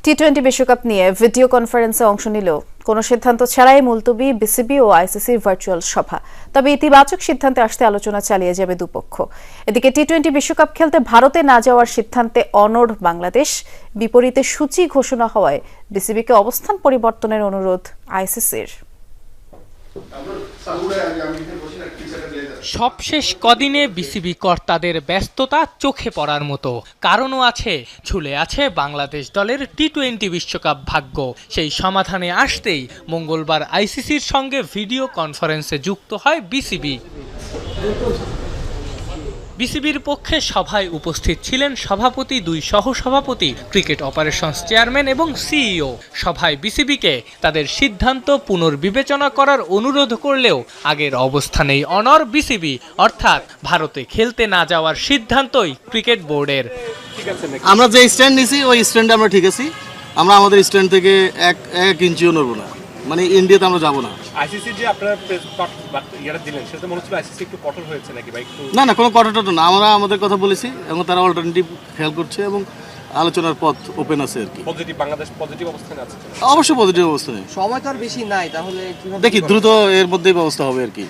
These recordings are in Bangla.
টি-20 বিশ্বকাপ নিয়ে ভিডিও কনফারেন্সে অংশ নিল কোনো সিদ্ধান্ত ছাড়াই মুলতবি বিসিবি ও আইসিসির ভার্চুয়াল সভা। তবে ইতিবাচক সিদ্ধান্তে আসতে আলোচনা চালিয়ে যাবে দুপক্ষ। এদিকে টি-20 বিশ্বকাপ খেলতে ভারতে না যাওয়ার সিদ্ধান্তে অনড় বাংলাদেশ। বিপরীতে সূচি ঘোষণা হওয়ায় বিসিবিকে অবস্থান পরিবর্তনের অনুরোধ আইসিসির। সবশেষ কদিনে বিসিবি কর্তাদের ব্যস্ততা চোখে পড়ার মতো। কারণও আছে, ঝুলে আছে বাংলাদেশ দলের টি-20 বিশ্বকাপ ভাগ্য। সেই সমাধানে আসতেই মঙ্গলবার আইসিসির সঙ্গে ভিডিও কনফারেন্সে যুক্ত হয় বিসিবি। বিসিবির পক্ষে সভায় উপস্থিত ছিলেন সভাপতি, দুই সহসভাপতি, ক্রিকেট অপারেশনস চেয়ারম্যান এবং সিইও। সভায় বিসিবিকে তাদের সিদ্ধান্ত পুনর্বিবেচনা করার অনুরোধ করলেও আগের অবস্থানেই অনড় বিসিবি, অর্থাৎ ভারতে খেলতে না যাওয়ার সিদ্ধান্তই ক্রিকেট বোর্ডের। আমরা যে স্ট্যান্ড নিছি ওই স্ট্যান্ডে আমরা ঠিক আছি। আমরা আমাদের স্ট্যান্ড থেকে এক ইঞ্চিও নড়বো না, মানে ইন্ডিয়াতে আমরা যাবো না। আইসিসি যে আপনারা ইয়ারা দিলেন সেটা মনে হচ্ছে আইসিসি একটু কঠোর হয়েছে নাকি ভাই? না, কোনো কঠোর না, আমরা আমাদের কথা বলেছি এবং তারা অল্টারনেটিভ খেয়াল করছে এবং আলোচনার পথ ওপেন আছে আর কি। পজিটিভ, বাংলাদেশ পজিটিভ অবস্থানে আছে। অবশ্যই পজিটিভ অবস্থানে। সময় তো আর বেশি নাই, তাহলে কিভাবে দেখি দ্রুত এর মধ্যেই ব্যবস্থা হবে আর কি।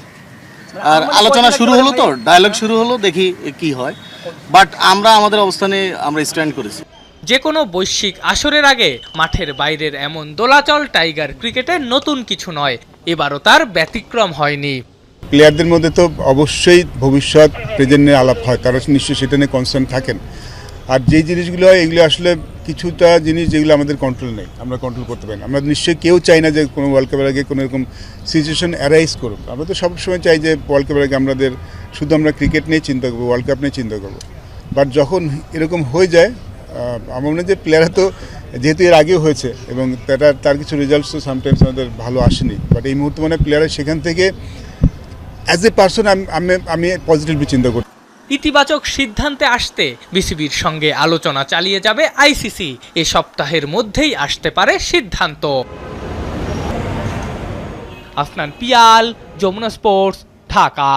আর আলোচনা শুরু হলো, তো ডায়ালগ শুরু হলো, দেখি কি হয়। বাট আমরা আমাদের অবস্থানে আমরা স্ট্যান্ড করেছি। যে কোনো বৈশ্বিক আসরের আগে মাঠের বাইরের এমন দোলাচল টাইগার ক্রিকেটের নতুন কিছু নয়, এবারও তার ব্যতিক্রম হয়নি। প্লেয়ারদের মধ্যে তো অবশ্যই ভবিষ্যৎ প্রেজেন্ট নিয়ে আলাপ হয়, তারা নিশ্চয়ই সেটা নিয়ে কনসার্ন থাকেন। আর যেই জিনিসগুলো হয় এগুলো আসলে কিছুটা জিনিস যেগুলো আমাদের কন্ট্রোল নেই, আমরা কন্ট্রোল করতে পারি না। আমরা নিশ্চয়ই কেউ চাই না যে কোনো ওয়ার্ল্ড কাপের আগে কোনো এরকম সিচুয়েশন অ্যারাইজ করুক। আমরা তো সবসময় চাই যে ওয়ার্ল্ড কাপের আগে আমরা ক্রিকেট নিয়ে চিন্তা করবো, ওয়ার্ল্ড কাপ নিয়ে চিন্তা করবো। বাট যখন এরকম হয়ে যায়, আমার মনে হয় যে প্লেয়াররা তো যেহেতু এর আগেও হয়েছে এবং তার কিছু রেজাল্টস তো সামটাইমস আমাদের ভালো আসেনি। বাট এই মুহূর্তে মানে প্লেয়াররা সেখান থেকে অ্যাজ এ পার্সন আমি পজিটিভলি চিন্তা করি। ইতিবাচক সিদ্ধান্তে আসতে বিসিবির সঙ্গে আলোচনা চালিয়ে যাবে আইসিসি। এ সপ্তাহের মধ্যেই আসতে পারে সিদ্ধান্ত। আফনান পিয়াল, যমুনা স্পোর্টস, ঢাকা।